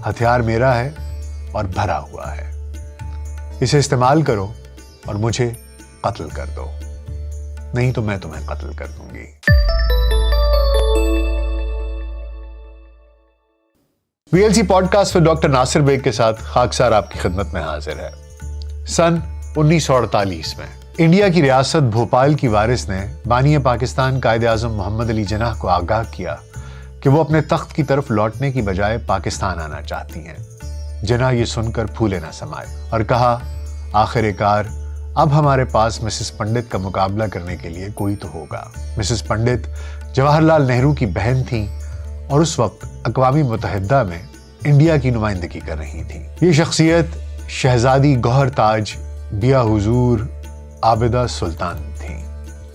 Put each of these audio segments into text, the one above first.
ہتھیار میرا ہے اور بھرا ہوا ہے، اسے استعمال کرو اور مجھے قتل کر دو، نہیں تو میں تمہیں قتل کر دوں گی۔ VLC پوڈ کاسٹ میں ڈاکٹر ناصر بیگ کے ساتھ خاکسار آپ کی خدمت میں حاضر ہے۔ سن 1948 میں انڈیا کی ریاست بھوپال کی وارث نے بانی پاکستان قائد اعظم محمد علی جناح کو آگاہ کیا کہ وہ اپنے تخت کی طرف لوٹنے کی بجائے پاکستان آنا چاہتی ہیں۔ جناح یہ سن کر پھولے نہ سمائے اور کہا، آخر کار اب ہمارے پاس مسز پنڈت کا مقابلہ کرنے کے لیے کوئی تو ہوگا۔ مسز پنڈت جواہر لال نہرو کی بہن تھیں اور اس وقت اقوام متحدہ میں انڈیا کی نمائندگی کر رہی تھیں۔ یہ شخصیت شہزادی گوہر تاج بیا حضور عابدہ سلطان تھیں۔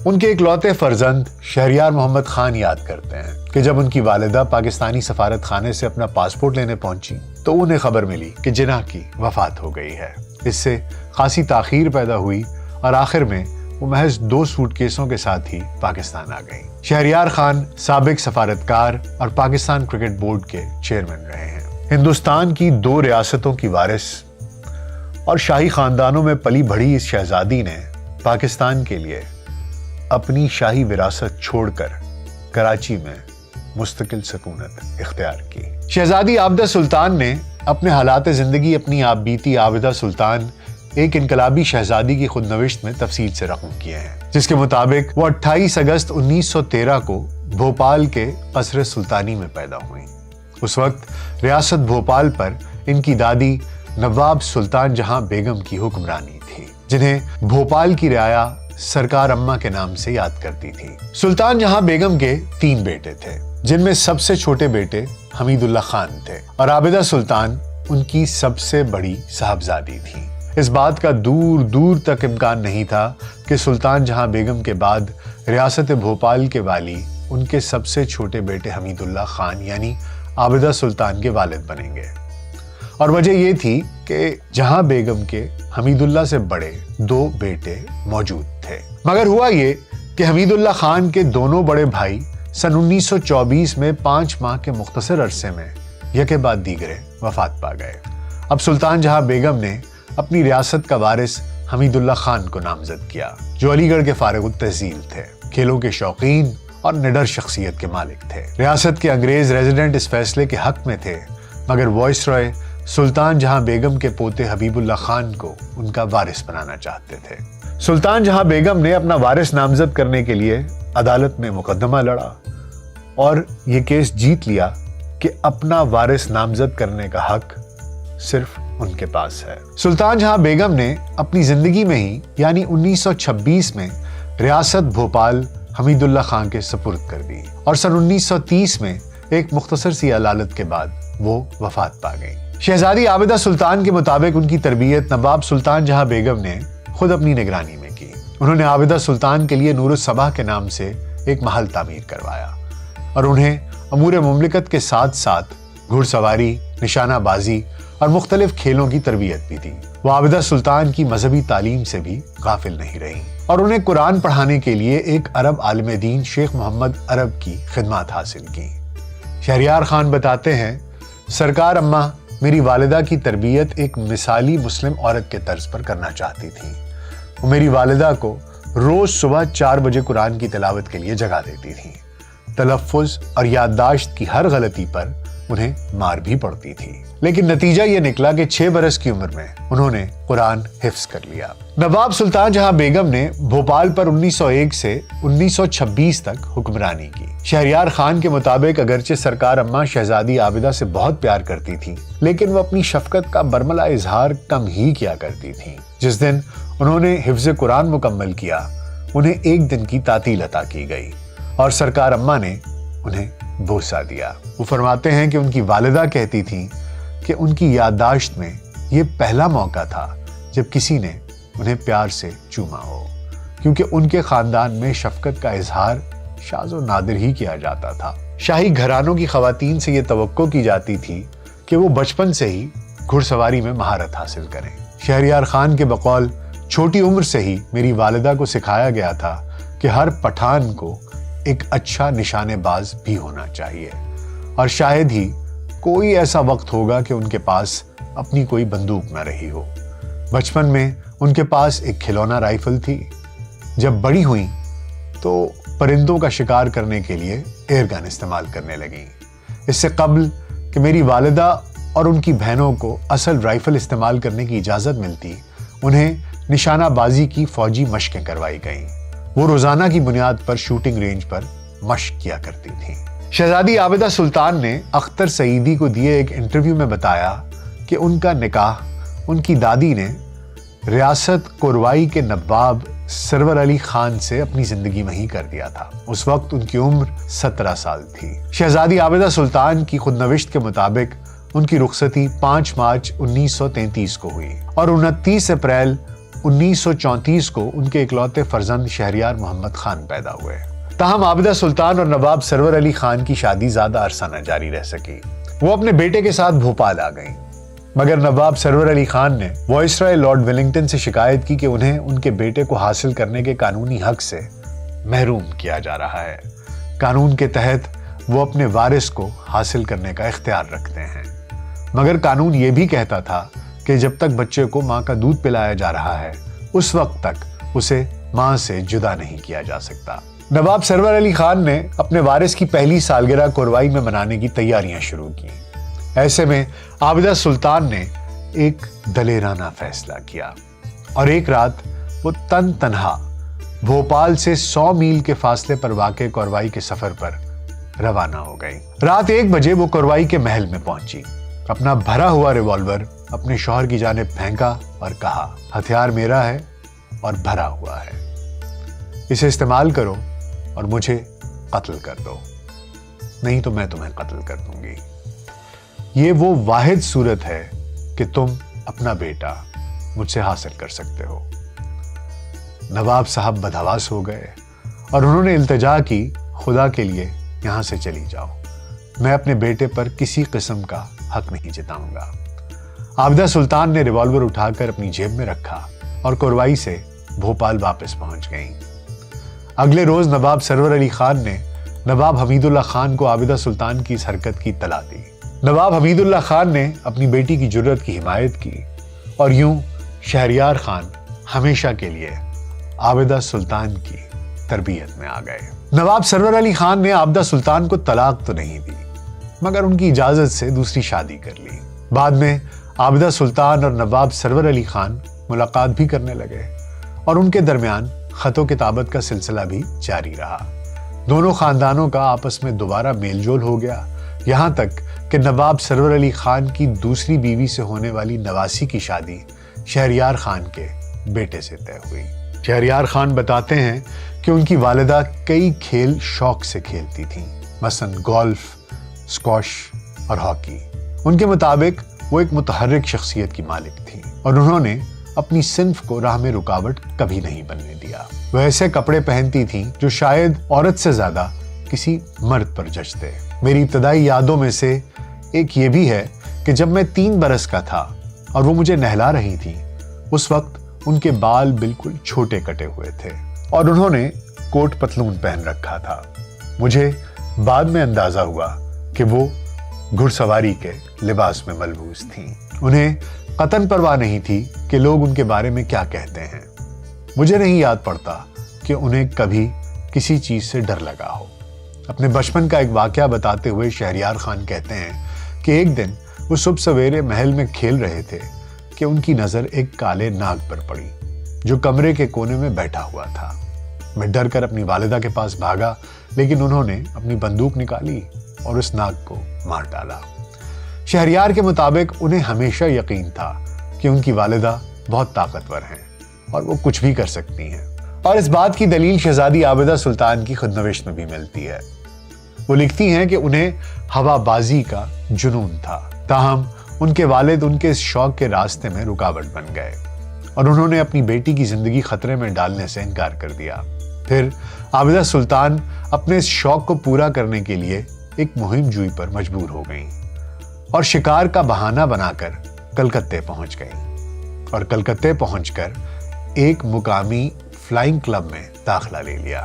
ان کے اکلوتے فرزند شہریار محمد خان یاد کرتے ہیں کہ جب ان کی والدہ پاکستانی سفارت خانے سے اپنا پاسپورٹ لینے پہنچی تو انہیں خبر ملی کہ جناح کی وفات ہو گئی ہے۔ اس سے خاصی تاخیر پیدا ہوئی اور آخر میں وہ محض 2 سوٹ کیسوں کے ساتھ ہی پاکستان آ گئیں۔ شہریار خان سابق سفارتکار اور پاکستان کرکٹ بورڈ کے چیئرمین رہے ہیں۔ ہندوستان کی 2 ریاستوں کی وارث اور شاہی خاندانوں میں پلی بڑھی اس شہزادی نے پاکستان کے لیے اپنی شاہی وراثت چھوڑ کر کراچی میں مستقل سکونت اختیار کی۔ شہزادی عابدہ سلطان نے اپنے حالات زندگی اپنی آپ بیتی عابدہ سلطان ایک انقلابی شہزادی کی خود نوشت میں تفصیل سے رقم کیے ہیں، جس کے مطابق وہ 28 اگست 1913 کو بھوپال کے قصر سلطانی میں پیدا ہوئیں۔ اس وقت ریاست بھوپال پر ان کی دادی نواب سلطان جہاں بیگم کی حکمرانی تھی، جنہیں بھوپال کی رعایا سرکار اماں کے نام سے یاد کرتی تھی۔ سلطان جہاں بیگم کے 3 بیٹے تھے، جن میں سب سے چھوٹے بیٹے حمید اللہ خان تھے اور عابدہ سلطان ان کی سب سے بڑی صاحبزادی تھی۔ اس بات کا دور دور تک امکان نہیں تھا کہ سلطان جہاں بیگم کے بعد ریاست بھوپال کے والی ان کے سب سے چھوٹے بیٹے حمید اللہ خان یعنی عابدہ سلطان کے والد بنیں گے، اور وجہ یہ تھی کہ جہاں بیگم کے حمید اللہ سے بڑے 2 بیٹے موجود تھے۔ مگر ہوا یہ کہ حمید اللہ خان کے دونوں بڑے بھائی سن 1924 میں 5 ماہ کے مختصر عرصے میں یکے بعد دیگرے وفات پا گئے۔ اب سلطان جہاں بیگم نے اپنی ریاست کا وارث حمید اللہ خان کو نامزد کیا، جو علی گڑھ کے فارغ التحصیل تھے، کھیلوں کے شوقین اور نڈر شخصیت کے مالک تھے۔ ریاست کے انگریز ریزیڈنٹ اس فیصلے کے حق میں تھے، مگر وائس رائے سلطان جہاں بیگم کے پوتے حبیب اللہ خان کو ان کا وارث بنانا چاہتے تھے۔ سلطان جہاں بیگم نے اپنا وارث نامزد کرنے کے لیے عدالت میں مقدمہ لڑا اور یہ کیس جیت لیا کہ اپنا وارث نامزد کرنے کا حق صرف ان کے پاس ہے۔ سلطان جہاں بیگم نے اپنی زندگی میں ہی یعنی 1926 میں ریاست بھوپال حمید اللہ خان کے سپرد کر دی اور سن 1930 میں ایک مختصر سی علالت کے بعد وہ وفات پا گئی۔ شہزادی عابدہ سلطان کے مطابق ان کی تربیت نواب سلطان جہاں بیگم نے خود اپنی نگرانی میں کی۔ انہوں نے عابدہ سلطان کے لیے نور الصباح کے نام سے ایک محل تعمیر کروایا اور انہیں امور مملکت کے ساتھ ساتھ گھڑ سواری، نشانہ بازی اور مختلف کھیلوں کی تربیت بھی دی۔ وہ عابدہ سلطان کی مذہبی تعلیم سے بھی غافل نہیں رہی اور انہیں قرآن پڑھانے کے لیے ایک عرب عالم دین شیخ محمد عرب کی خدمات حاصل کی۔ شہریار خان بتاتے ہیں، سرکار اماں میری والدہ کی تربیت ایک مثالی مسلم عورت کے طرز پر کرنا چاہتی تھی۔ وہ میری والدہ کو روز صبح 4 بجے قرآن کی تلاوت کے لیے جگا دیتی تھی۔ تلفظ اور یادداشت کی ہر غلطی پر انہیں مار بھی پڑتی تھی، لیکن نتیجہ یہ نکلا کہ 6 برس کی عمر میں انہوں نے قرآن حفظ کر لیا۔ نواب سلطان جہاں بیگم نے بھوپال پر 1901 سے 1926 تک حکمرانی کی۔ شہریار خان کے مطابق اگرچہ سرکار اماں شہزادی عابدہ سے بہت پیار کرتی تھی، لیکن وہ اپنی شفقت کا برملا اظہار کم ہی کیا کرتی تھی۔ جس دن انہوں نے حفظ قرآن مکمل کیا، انہیں 1 دن کی تعطیل عطا کی گئی اور سرکار اماں نے انہیں بوسہ دیا۔ وہ فرماتے ہیں کہ ان کی والدہ کہتی تھیں کہ ان کی یادداشت میں یہ پہلا موقع تھا جب کسی نے انہیں پیار سے چوما ہو، کیونکہ ان کے خاندان میں شفقت کا اظہار شاذ و نادر ہی کیا جاتا تھا۔ شاہی گھرانوں کی خواتین سے یہ توقع کی جاتی تھی کہ وہ بچپن سے ہی گھڑ سواری میں مہارت حاصل کریں۔ شہریار خان کے بقول چھوٹی عمر سے ہی میری والدہ کو سکھایا گیا تھا کہ ہر پٹھان کو ایک اچھا نشانے باز بھی ہونا چاہیے، اور شاید ہی کوئی ایسا وقت ہوگا کہ ان کے پاس اپنی کوئی بندوق نہ رہی ہو۔ بچپن میں ان کے پاس ایک کھلونا رائفل تھی۔ جب بڑی ہوئیں تو پرندوں کا شکار کرنے کے لیے ایئر گن استعمال کرنے لگیں۔ اس سے قبل کہ میری والدہ اور ان کی بہنوں کو اصل رائفل استعمال کرنے کی اجازت ملتی، انہیں نشانہ بازی کی فوجی مشقیں کروائی گئیں۔ وہ روزانہ کی بنیاد پر شوٹنگ رینج پر مشق کیا کرتی تھیں۔ شہزادی عابدہ سلطان نے اختر سعیدی کو دیے ایک انٹرویو میں بتایا کہ ان کا نکاح ان کی دادی نے ریاست کوروائی کے نواب سرور علی خان سے اپنی زندگی میں ہی کر دیا تھا۔ اس وقت ان کی عمر 17 سال تھی۔ شہزادی عابدہ سلطان کی خود نوشت کے مطابق ان کی رخصتی 5 مارچ 1933 کو ہوئی اور 29 اپریل 1934 کو ان کے اکلوتے فرزند شہریار محمد خان پیدا ہوئے۔ تاہم عابدہ سلطان اور نواب سرور علی خان کی شادی زیادہ عرصہ نہ جاری رہ سکی۔ وہ اپنے بیٹے کے ساتھ بھوپال آ گئیں، مگر نواب سرور علی خان نے وائسرائے لارڈ ویلنگٹن سے شکایت کی کہ انہیں ان کے بیٹے کو حاصل کرنے کے قانونی حق سے محروم کیا جا رہا ہے۔ قانون کے تحت وہ اپنے وارث کو حاصل کرنے کا اختیار رکھتے ہیں، مگر قانون یہ بھی کہتا تھا کہ جب تک بچے کو ماں کا دودھ پلایا جا رہا ہے اس وقت تک اسے ماں سے جدا نہیں کیا جا سکتا۔ نواب سرور علی خان نے اپنے وارث کی پہلی سالگرہ کوروائی میں منانے کی تیاریاں شروع کی۔ ایسے میں عابدہ سلطان نے ایک دلیرانہ فیصلہ کیا اور ایک رات وہ تنہا بھوپال سے 100 میل کے فاصلے پر واقع کوروائی کے سفر پر روانہ ہو گئی۔ رات 1 بجے وہ کوروائی کے محل میں پہنچی، اپنا بھرا ہوا ریوالور اپنے شوہر کی جانب پھینکا اور کہا، ہتھیار میرا ہے اور بھرا ہوا ہے، اسے استعمال کرو اور مجھے قتل کر دو، نہیں تو میں تمہیں قتل کر دوں گی۔ یہ وہ واحد صورت ہے کہ تم اپنا بیٹا مجھ سے حاصل کر سکتے ہو۔ نواب صاحب بدحواس ہو گئے اور انہوں نے التجا کی، خدا کے لیے یہاں سے چلی جاؤ، میں اپنے بیٹے پر کسی قسم کا حق نہیں جتاؤں گا۔ عابدہ سلطان نے ریوالور اٹھا کر اپنی جیب میں رکھا اور کوروائی سے بھوپال واپس پہنچ گئیں۔ اگلے روز نواب سرور علی خان نے نواب حمید اللہ خان کو عابدہ سلطان کی اس حرکت کی اطلاع دی۔ نواب حمید اللہ خان نے اپنی بیٹی کی جرت کی حمایت کی اور یوں شہریار خان ہمیشہ کے لیے عابدہ سلطان کی تربیت میں آ گئے۔ نواب سرور علی خان نے عابدہ سلطان کو طلاق تو نہیں دی، مگر ان کی اجازت سے دوسری شادی کر لی۔ بعد میں عابدہ سلطان اور نواب سرور علی خان ملاقات بھی کرنے لگے اور ان کے درمیان خط و کتابت کا سلسلہ بھی جاری رہا۔ دونوں خاندانوں کا آپس میں دوبارہ میل جول ہو گیا، یہاں تک کہ نواب سرور علی خان کی دوسری بیوی سے ہونے والی نواسی کی شادی شہریار خان کے بیٹے سے طے ہوئی۔ شہریار خان بتاتے ہیں کہ ان کی والدہ کئی کھیل شوق سے کھیلتی تھیں، مثلاً گولف، اسکواش اور ہاکی۔ ان کے مطابق وہ ایک متحرک شخصیت کی مالک تھیں اور انہوں نے اپنی صنف کو راہ میں رکاوٹ کبھی نہیں بننے دیا۔ وہ ایسے کپڑے پہنتی تھیں جو شاید عورت سے زیادہ کسی مرد پر جچتے۔ میری ابتدائی یادوں میں سے ایک یہ بھی ہے کہ جب میں 3 برس کا تھا اور وہ مجھے نہلا رہی تھی، اس وقت ان کے بال بالکل چھوٹے کٹے ہوئے تھے اور انہوں نے کوٹ پتلون پہن رکھا تھا۔ مجھے بعد میں اندازہ ہوا کہ وہ گھڑ سواری کے لباس میں ملبوس تھیں۔ انہیں قطن پرواہ نہیں تھی کہ لوگ ان کے بارے میں کیا کہتے ہیں۔ مجھے نہیں یاد پڑتا کہ انہیں کبھی کسی چیز سے ڈر لگا ہو۔ اپنے بچپن کا ایک واقعہ بتاتے ہوئے شہریار خان کہتے ہیں کہ ایک دن وہ صبح سویرے محل میں کھیل رہے تھے کہ ان کی نظر ایک کالے ناگ پر پڑی جو کمرے کے کونے میں بیٹھا ہوا تھا۔ میں ڈر کر اپنی والدہ کے پاس بھاگا، لیکن انہوں نے اپنی بندوق نکالی اور اس ناگ کو مار ڈالا۔ شہریار کے مطابق انہیں ہمیشہ یقین تھا کہ ان کی والدہ بہت طاقتور ہیں اور وہ کچھ بھی کر سکتی ہیں، اور اس بات کی دلیل شہزادی عابدہ سلطان کی خود نوشت میں بھی ملتی ہے۔ وہ لکھتی ہیں کہ انہیں ہوا بازی کا جنون تھا، تاہم ان کے والد ان کے اس شوق کے راستے میں رکاوٹ بن گئے اور انہوں نے اپنی بیٹی کی زندگی خطرے میں ڈالنے سے انکار کر دیا۔ پھر عابدہ سلطان اپنے اس شوق کو پورا کرنے کے لیے ایک مہم جوئی پر مجبور ہو گئیں اور شکار کا بہانہ بنا کر کلکتے پہنچ گئیں اور کلکتے پہنچ کر ایک مقامی فلائنگ کلب میں داخلہ لے لیا۔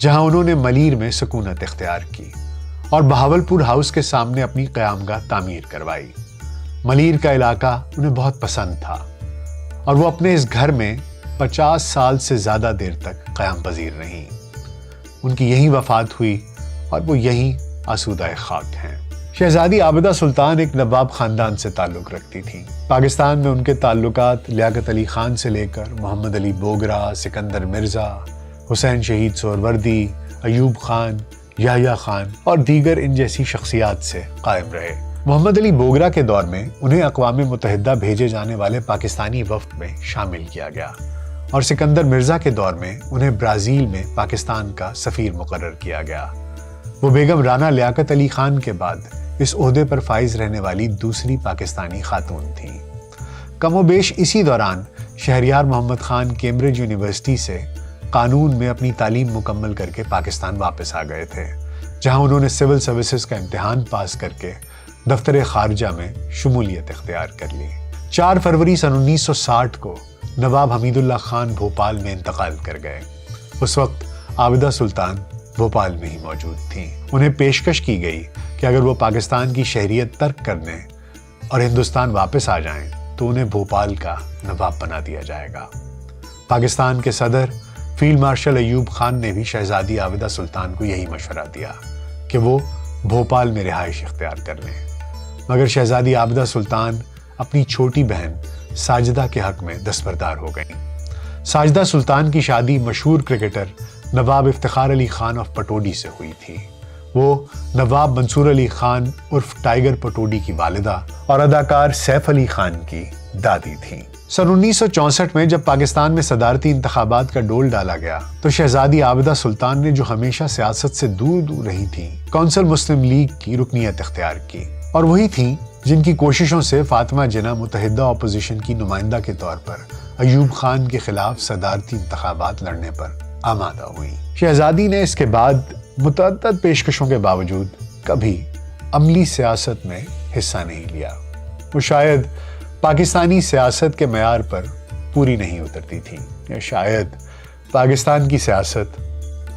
جہاں انہوں نے ملیر میں سکونت اختیار کی اور بہاولپور ہاؤس کے سامنے اپنی قیامگاہ تعمیر کروائی۔ ملیر کا علاقہ انہیں بہت پسند تھا اور وہ اپنے اس گھر میں 50 سال سے زیادہ دیر تک قیام پذیر رہیں۔ ان کی یہیں وفات ہوئی اور وہ یہیں آسودہ خاک ہیں۔ شہزادی عابدہ سلطان ایک نواب خاندان سے تعلق رکھتی تھیں۔ پاکستان میں ان کے تعلقات لیاقت علی خان سے لے کر محمد علی بوگرا، سکندر مرزا، حسین شہید سہروردی، ایوب خان، یحییٰ خان اور دیگر ان جیسی شخصیات سے قائم رہے۔ محمد علی بوگرا کے دور میں انہیں اقوام متحدہ بھیجے جانے والے پاکستانی وفد میں شامل کیا گیا اور سکندر مرزا کے دور میں انہیں برازیل میں پاکستان کا سفیر مقرر کیا گیا۔ وہ بیگم رانا لیاقت علی خان کے بعد اس عہدے پر فائز رہنے والی دوسری پاکستانی خاتون تھیں۔ کم و بیش اسی دوران شہریار محمد خان کیمبرج یونیورسٹی سے قانون میں اپنی تعلیم مکمل کر کے پاکستان واپس آ گئے تھے، جہاں انہوں نے سول سروسز کا امتحان پاس کر کے دفتر خارجہ میں شمولیت اختیار کر لی۔ 4 فروری سن 1960 کو نواب حمید اللہ خان بھوپال میں انتقال کر گئے۔ اس وقت عابدہ سلطان بھوپال میں ہی موجود تھیں۔ انہیں پیشکش کی گئی کہ اگر وہ پاکستان کی شہریت ترک کر دیں اور ہندوستان واپس آ جائیں تو انہیں بھوپال کا نواب بنا دیا جائے گا۔ پاکستان کے صدر فیلڈ مارشل ایوب خان نے بھی شہزادی عابدہ سلطان کو یہی مشورہ دیا کہ وہ بھوپال میں رہائش اختیار کر لیں، مگر شہزادی عابدہ سلطان اپنی چھوٹی بہن ساجدہ کے حق میں دستبردار ہو گئیں۔ ساجدہ سلطان کی شادی مشہور کرکٹر نواب افتخار علی خان آف پٹوڈی سے ہوئی تھی۔ وہ نواب منصور علی خان عرف ٹائیگر پٹوڈی کی والدہ اور اداکار سیف علی خان کی دادی تھیں۔ سن 1964 میں جب پاکستان میں صدارتی انتخابات کا ڈول ڈالا گیا تو شہزادی عابدہ سلطان نے، جو ہمیشہ سیاست سے دور دور رہی تھیں، کونسل مسلم لیگ کی رکنیت اختیار کی، اور وہی تھیں جن کی کوششوں سے فاطمہ جناح متحدہ اپوزیشن کی نمائندہ کے طور پر ایوب خان کے خلاف صدارتی انتخابات لڑنے پر آمادہ ہوئی۔ شہزادی نے اس کے بعد متعدد پیشکشوں کے باوجود کبھی عملی سیاست میں حصہ نہیں لیا۔ وہ شاید پاکستانی سیاست کے معیار پر پوری نہیں اترتی تھی، یا شاید پاکستان کی سیاست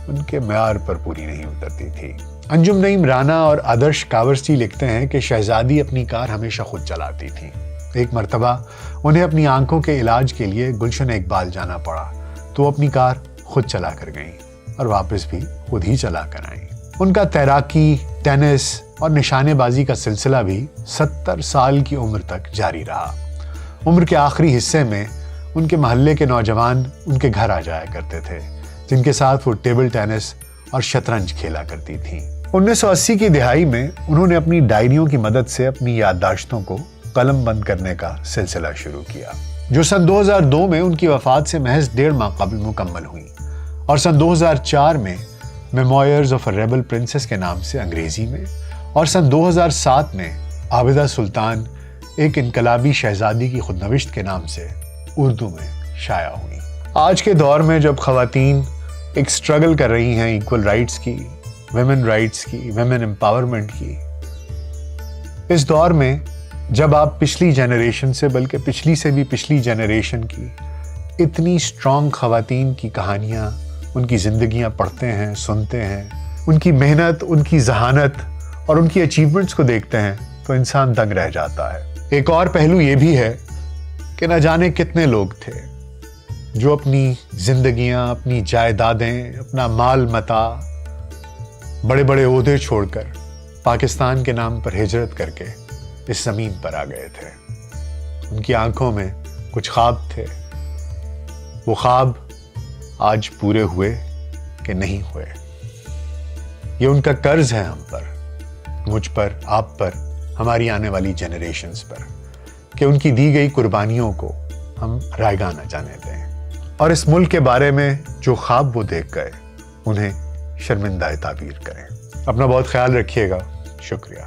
ان کے معیار پر پوری نہیں اترتی تھی۔ انجم نعیم رانا اور آدرش کاورسی لکھتے ہیں کہ شہزادی اپنی کار ہمیشہ خود چلاتی تھیں۔ ایک مرتبہ انہیں اپنی آنکھوں کے علاج کے لیے گلشن اقبال جانا پڑا تو وہ اپنی کار خود چلا کر گئیں اور واپس بھی خود ہی چلا کر آئیں۔ ان کا تیراکی، ٹینس اور نشانے بازی کا سلسلہ بھی 70 سال کی عمر تک جاری رہا۔ عمر کے آخری حصے میں ان کے محلے کے نوجوان ان کے گھر آ جایا کرتے تھے، جن کے ساتھ وہ ٹیبل ٹینس اور شطرنج کھیلا کرتی تھیں۔ 1980 کی دہائی میں انہوں نے اپنی ڈائریوں کی مدد سے اپنی یادداشتوں کو قلم بند کرنے کا سلسلہ شروع کیا، جو سن 2002 میں ان کی وفات سے محض 1.5 ماہ قبل مکمل ہوئی، اور سن 2004 میں میموئرز آف اے ریبل پرنسس کے نام سے انگریزی میں، اور سن 2007 میں عابدہ سلطان ایک انقلابی شہزادی کی خودنوشت کے نام سے اردو میں شائع ہوئی۔ آج کے دور میں جب خواتین ایک سٹرگل کر رہی ہیں ایکول رائٹس کی، ویمن رائٹس کی، ویمن امپاورمنٹ کی، اس دور میں جب آپ پچھلی جنریشن سے، بلکہ پچھلی سے بھی پچھلی جنریشن کی اتنی سٹرونگ خواتین کی کہانیاں، ان کی زندگیاں پڑھتے ہیں، سنتے ہیں، ان کی محنت، ان کی ذہانت اور ان کی اچیومنٹس کو دیکھتے ہیں تو انسان دنگ رہ جاتا ہے۔ ایک اور پہلو یہ بھی ہے کہ نہ جانے کتنے لوگ تھے جو اپنی زندگیاں، اپنی جائیدادیں، اپنا مال متاع، بڑے بڑے عہدے چھوڑ کر پاکستان کے نام پر ہجرت کر کے اس زمین پر آ گئے تھے۔ ان کی آنکھوں میں کچھ خواب تھے، وہ خواب آج پورے ہوئے کہ نہیں ہوئے۔ یہ ان کا قرض ہے ہم پر، مجھ پر، آپ پر، ہماری آنے والی جنریشنز پر، کہ ان کی دی گئی قربانیوں کو ہم رائیگاں نہ جانے دیں، اور اس ملک کے بارے میں جو خواب وہ دیکھ گئے انہیں شرمندہ تعبیر کریں۔ اپنا بہت خیال رکھیے گا۔ شکریہ۔